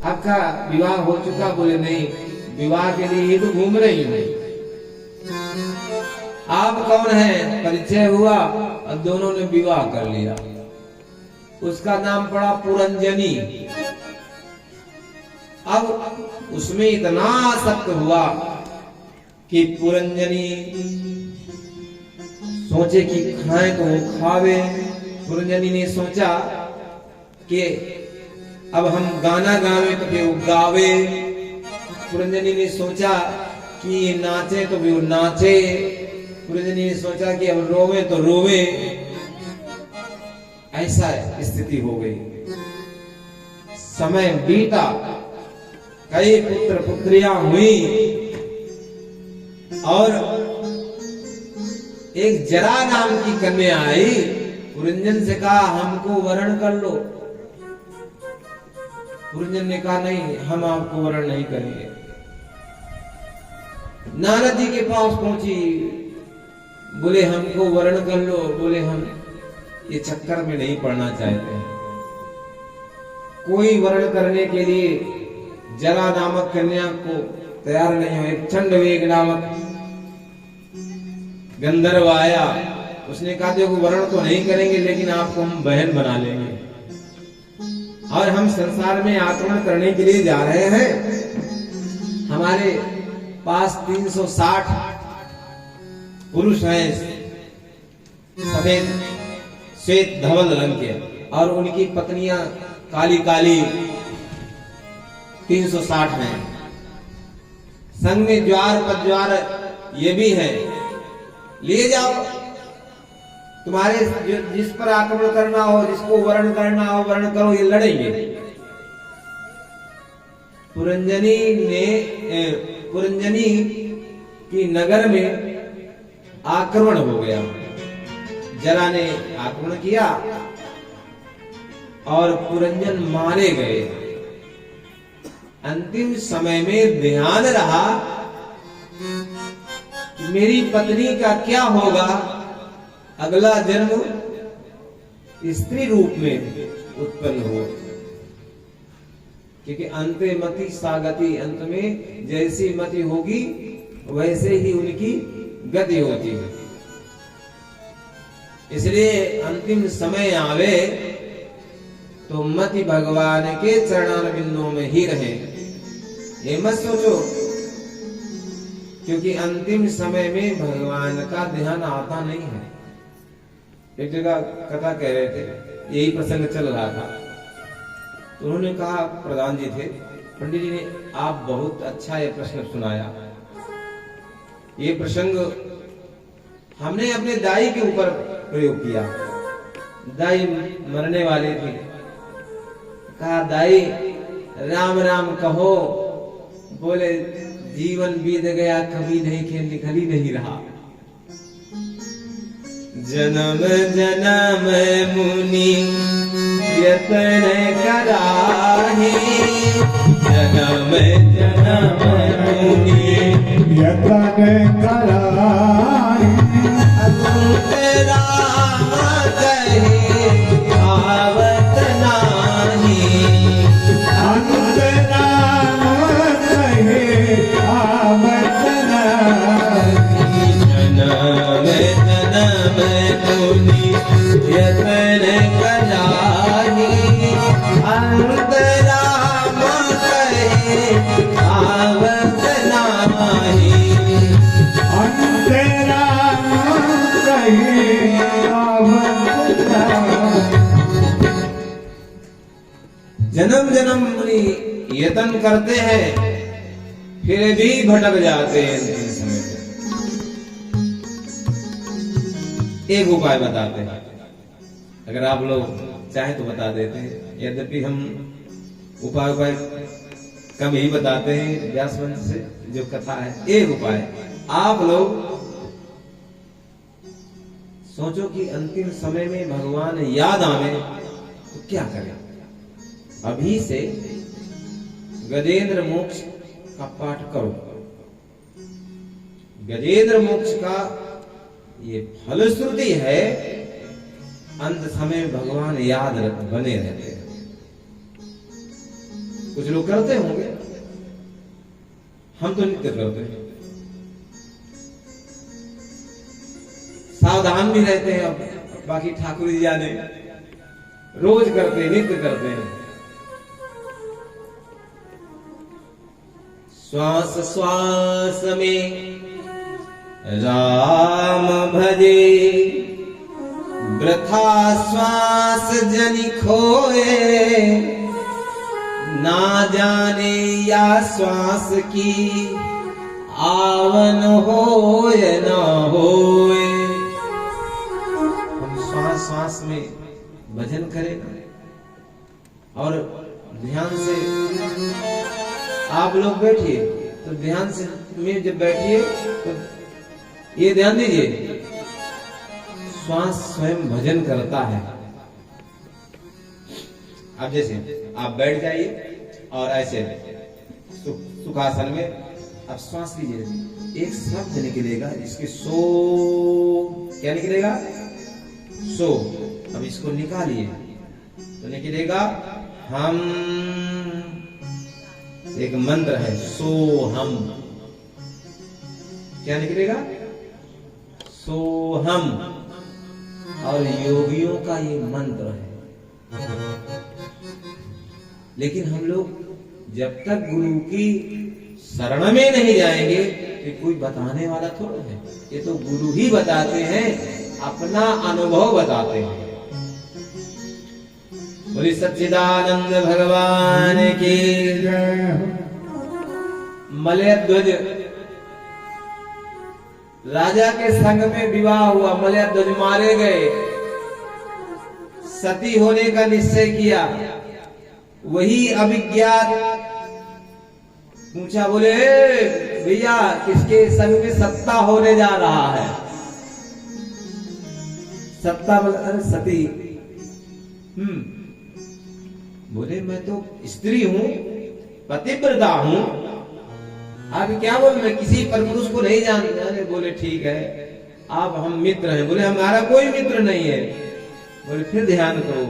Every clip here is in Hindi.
आपका विवाह हो चुका? बोले नहीं, विवाह के लिए ही तो घूम रही हूँ। आप कौन है? परिचय हुआ और दोनों ने विवाह कर लिया। उसका नाम पड़ा पुरंजनी। अब उसमें इतना आसक्त हुआ कि पुरंजनी सोचे कि खाए तो वो खावे। पुरंजनी ने सोचा कि अब हम गाना गावे तो फिर वो गावे। पुरंजनी ने सोचा कि ये नाचे तो भी वो नाचे। पुरंजनी ने सोचा कि अब रोवे तो रोवे। ऐसा स्थिति हो गई। समय बीता, कई पुत्र पुत्रियां हुई और एक जरा नाम की कन्या आई। पुरंजन से कहा हमको वरण कर लो। पुरंजन ने कहा नहीं, हम आपको वरण नहीं करेंगे। नारद जी के पास पहुंची, बोले हमको वरण कर लो। बोले हम ये चक्कर में नहीं पड़ना चाहते। कोई वरण करने के लिए जरा नामक कन्या को तैयार नहीं हो। एक चंडवेग नामक गंधर्व आया। उसने कहा देखो वरण तो नहीं करेंगे लेकिन आपको हम बहन बना लेंगे और हम संसार में आक्रमण करने के लिए जा रहे हैं। हमारे पास 360 पुरुष हैं, सफेद श्वेत धवल रंग के, और उनकी पत्नियां काली काली 360 हैं। संग में ज्वार पज्वार ये भी है। ले जाओ, तुम्हारे जिस पर आक्रमण करना हो, जिसको वरण करना हो वरण करो, ये लड़ेंगे। पुरंजनी की नगर में आक्रमण हो गया। जरा ने आक्रमण किया और पुरंजन मारे गए। अंतिम समय में ध्यान रहा कि मेरी पत्नी का क्या होगा। अगला जन्म स्त्री रूप में उत्पन्न हो, क्योंकि अंते मति सागति, अंत में जैसी मति होगी वैसे ही उनकी गति होती है। इसलिए अंतिम समय आवे तो मति भगवान के चरण बिंदुओं में ही रहे। ये मत सोचो, क्योंकि अंतिम समय में भगवान का ध्यान आता नहीं है। एक जगह कथा कह रहे थे, यही प्रसंग चल रहा था, तो उन्होंने कहा, प्रधान जी थे, पंडित जी ने आप बहुत अच्छा ये प्रश्न सुनाया। ये प्रसंग हमने अपने दाई के ऊपर प्रयोग किया। दाई मरने वाले थे। कहा दाई राम राम कहो। बोले जीवन बीत गया, कभी नहीं खेल निकल ही नहीं रहा। जन्म जन्म मुनि यतन कराही, जन्म जन्म मुनि यतन कराही, अंत राम कहे आवत नाही, अंत राम कहे आवत नाही, जन्म जन्म मुनि यतन कराही, अंत राम कहे आवत नाही, अंत राम कहे आवत नाही। जन्म जन्म मुनि यतन करते हैं, फिर भी भटक जाते हैं। एक उपाय बताते हैं, अगर आप लोग चाहें तो बता देते हैं। यद्यपि हम उपाय कम ही बताते हैं व्यासवंश से जो कथा है। एक उपाय, आप लोग सोचो कि अंतिम समय में भगवान याद आवे तो क्या करें। अभी से गजेंद्र मोक्ष का पाठ करो। गजेंद्र मोक्ष का ये फलश्रुति है, अंत समय भगवान याद बने रहते हैं। कुछ लोग करते होंगे, हम तो नित्य करते हैं, सावधान भी रहते हैं। अब बाकी ठाकुर जी जाने, रोज करते, नित्य करते हैं। श्वास श्वास में राम भजे, वृथा श्वास जनि खोए, ना जाने या श्वास की आवन होए ना होए। हम श्वास श्वास में भजन करें और ध्यान से आप लोग बैठिए, तो ध्यान से में जब बैठिए तो ये ध्यान दीजिए, श्वास स्वयं भजन करता है। अब जैसे आप बैठ जाइए और ऐसे सुखासन में अब श्वास लीजिए, एक शब्द निकलेगा जिसके सो, क्या निकलेगा? सो। अब इसको निकालिए तो निकलेगा हम, एक मंत्र है सो हम, क्या निकलेगा? सो हम। और योगियों का ये मंत्र है। लेकिन हम लोग जब तक गुरु की शरण में नहीं जाएंगे तो कोई बताने वाला थोड़ा है, ये तो गुरु ही बताते हैं, अपना अनुभव बताते हैं। बोले सच्चिदानंद भगवान की मलयध्वज राजा के संग में विवाह हुआ, मलयध्वज मारे गए, सती होने का निश्चय किया। वही अभिज्ञात पूछा, बोले भैया किसके संग में सत्ता होने जा रहा है? सत्ता बोले सती। बोले मैं तो स्त्री हूं, पतिव्रता हूं, आप क्या बोल रहे? किसी परपुरुष को नहीं जानते। अरे बोले ठीक है, आप हम मित्र हैं। बोले हमारा कोई मित्र नहीं है। बोले फिर ध्यान करो,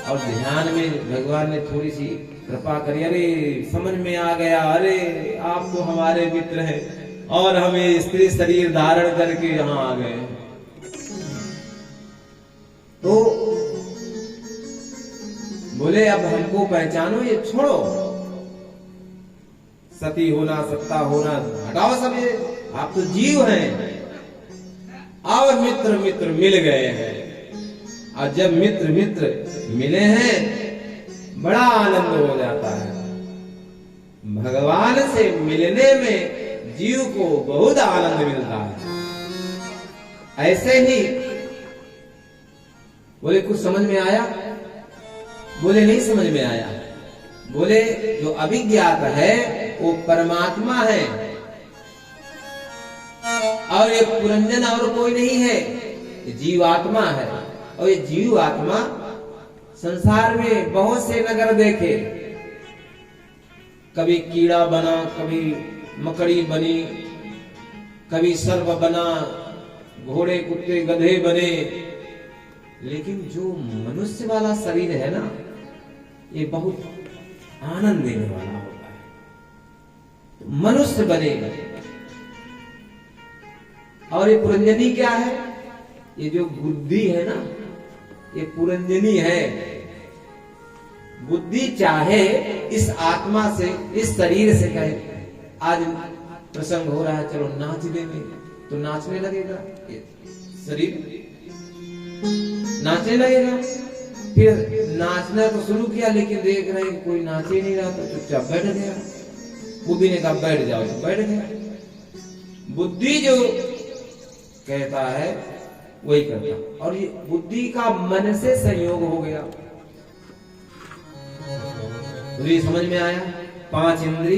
और ध्यान में भगवान ने थोड़ी सी कृपा करी, अरे समझ में आ गया, अरे आप तो हमारे मित्र हैं और हमें स्त्री शरीर धारण करके यहां आ गए। तो बोले अब हमको पहचानो, ये छोड़ो, सती होना, सत्ता होना हटाओ सब, ये आप तो जीव हैं। अब मित्र मित्र मिल गए हैं, और जब मित्र मित्र मिले हैं बड़ा आनंद हो जाता है। भगवान से मिलने में जीव को बहुत आनंद मिलता है। ऐसे ही बोले कुछ समझ में आया? बोले नहीं समझ में आया। बोले जो अभिज्ञात है वो परमात्मा है, और ये पुरंजन और कोई नहीं है, ये जीवात्मा है। और ये जीवात्मा संसार में बहुत से नगर देखे, कभी कीड़ा बना, कभी मकड़ी बनी, कभी सर्प बना, घोड़े कुत्ते गधे बने, लेकिन जो मनुष्य वाला शरीर है ना, ये बहुत आनंद देने वाला होता है। तो मनुष्य बनेगा। और ये पुरंजनी क्या है? ये जो बुद्धि है ना, ये पुरंजनी है। बुद्धि चाहे इस आत्मा से, इस शरीर से कहे आज प्रसंग हो रहा है, चलो नाच देंगे, तो नाचने लगेगा, ये शरीर नाचने लगेगा। फिर नाचना तो शुरू किया, लेकिन देख रहे हैं कोई नाच ही नहीं रहा, तो चुपचाप बैठ गया। बुद्धि ने कहा बैठ जाओ, तो बैठ गया। बुद्धि जो कहता है वही करता, और ये बुद्धि का मन से संयोग हो गया। बुद्धि समझ में आया? 5 इंद्री,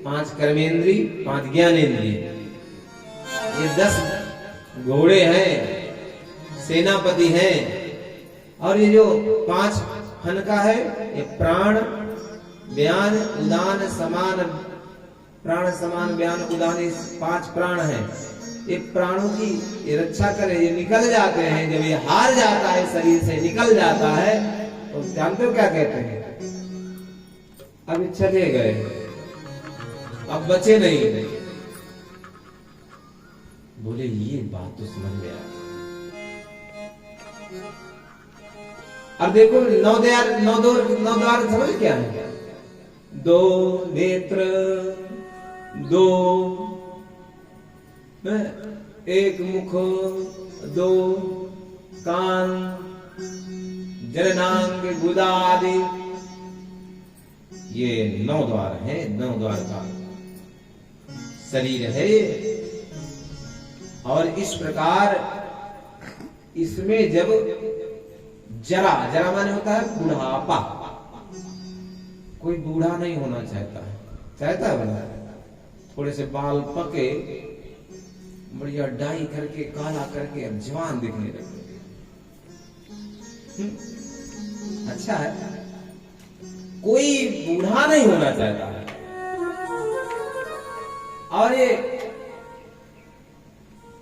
5 कर्मेंद्री, 5 ज्ञानेंद्री, ये 10 घोड़े हैं, सेनापति हैं। और ये जो 5 हनका है, ये प्राण व्यान उदान समान, प्राण समान व्यान उदान, 5 प्राण हैं। ये प्राणों की ये रक्षा करे, ये निकल जाते हैं। जब ये हार जाता है, शरीर से निकल जाता है, तो जानते हो क्या कहते हैं? अभी चले गए, अब बचे नहीं। बोले ये बात तो समझ में आ। अब देखो नौ द्वार समझ क्या है? दो नेत्र, दो एक मुख, दो कान, जननांग, गुदा आदि, ये 9 द्वार है। 9 द्वार का शरीर है। और इस प्रकार इसमें जब जरा माने होता है बुढ़ापा, कोई बूढ़ा नहीं होना चाहता है बना, थोड़े से बाल पके, बढ़िया डाई करके काला करके अब जवान दिखने लगे। अच्छा है, कोई बूढ़ा नहीं होना चाहता है। और ये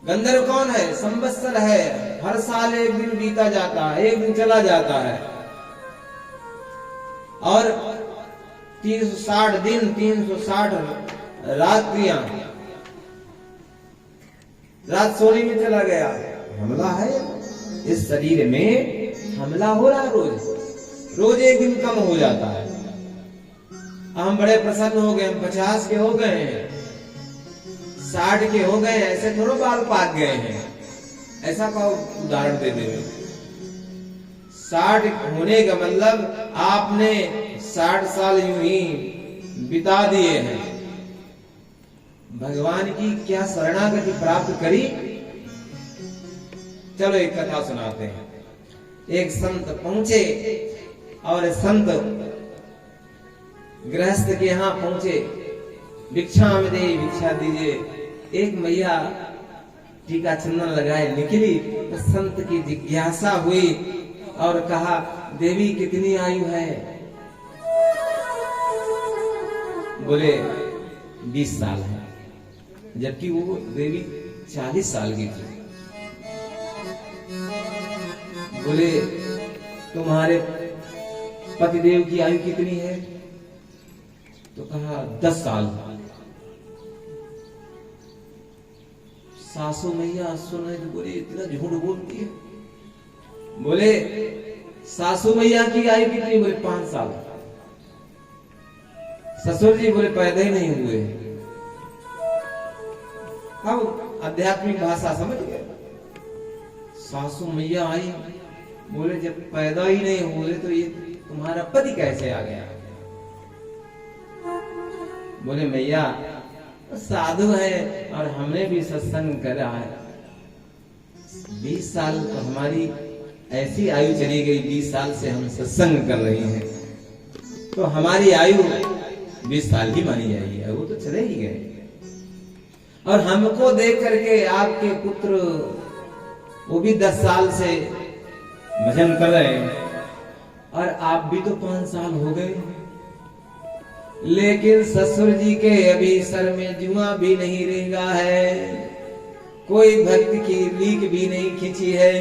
गंधर्व कौन है? संवत्सर है। हर साल एक दिन बीता जाता है, एक दिन चला जाता है। और 360 दिन, 360 रात्रियां, रात सोने में चला गया। हमला है इस शरीर में, हमला हो रहा रोज एक दिन कम हो जाता है। हम बड़े प्रसन्न हो गए, हम 50 के हो गए हैं, 60 के हो गए, ऐसे थोड़ा बाल पाक गए हैं। ऐसा का उदाहरण दे दे। 60 होने का मतलब आपने 60 साल यूं ही बिता दिए हैं। भगवान की क्या शरणागति प्राप्त करी। चलो एक कथा सुनाते हैं। एक संत पहुंचे और संत गृहस्थ के यहां पहुंचे। भिक्षा में दे, भिक्षा दीजिए। एक मैया टीका चंदन लगाए निकली तो संत की जिज्ञासा हुई और कहा, देवी कितनी आयु है? बोले 20 साल है, जबकि वो देवी 40 साल की थी। बोले तुम्हारे पतिदेव की आयु कितनी है? तो कहा 10 साल। सासू मैया सुने तो बोले इतना झूठ बोलती है। बोले सासू मैया की आयु कितनी? बोले 5 साल। ससुर जी बोले पैदा ही नहीं हुए। अब आध्यात्मिक भाषा समझ गए। सासू मैया आई, बोले जब पैदा ही नहीं हुए तो ये तुम्हारा पति कैसे आ गया? बोले मैया साधु है और हमने भी सत्संग करा है। 20 साल तो हमारी ऐसी आयु चली गई, 20 साल से हम सत्संग कर रहे हैं, तो हमारी आयु 20 साल ही मानी जाएगी। वो तो चले ही गए। और हमको देख करके आपके पुत्र वो भी 10 साल से भजन कर रहे हैं और आप भी तो 5 साल हो गए। लेकिन ससुर जी के अभी सर में जुआ भी नहीं रेंगा है, कोई भक्ति की लीक भी नहीं खींची है,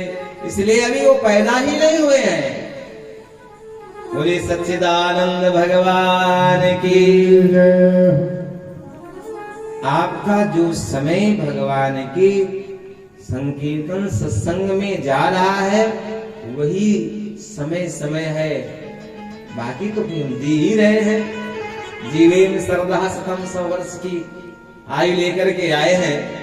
इसलिए अभी वो पैदा ही नहीं हुए हैं। बोले सच्चिदानंद भगवान की। आपका जो समय भगवान की संकीर्तन सत्संग में जा रहा है वही समय है, बाकी तो हम जी ही रहे हैं। जीवेन 14 शतम 100 वर्ष की आयु लेकर के आए हैं।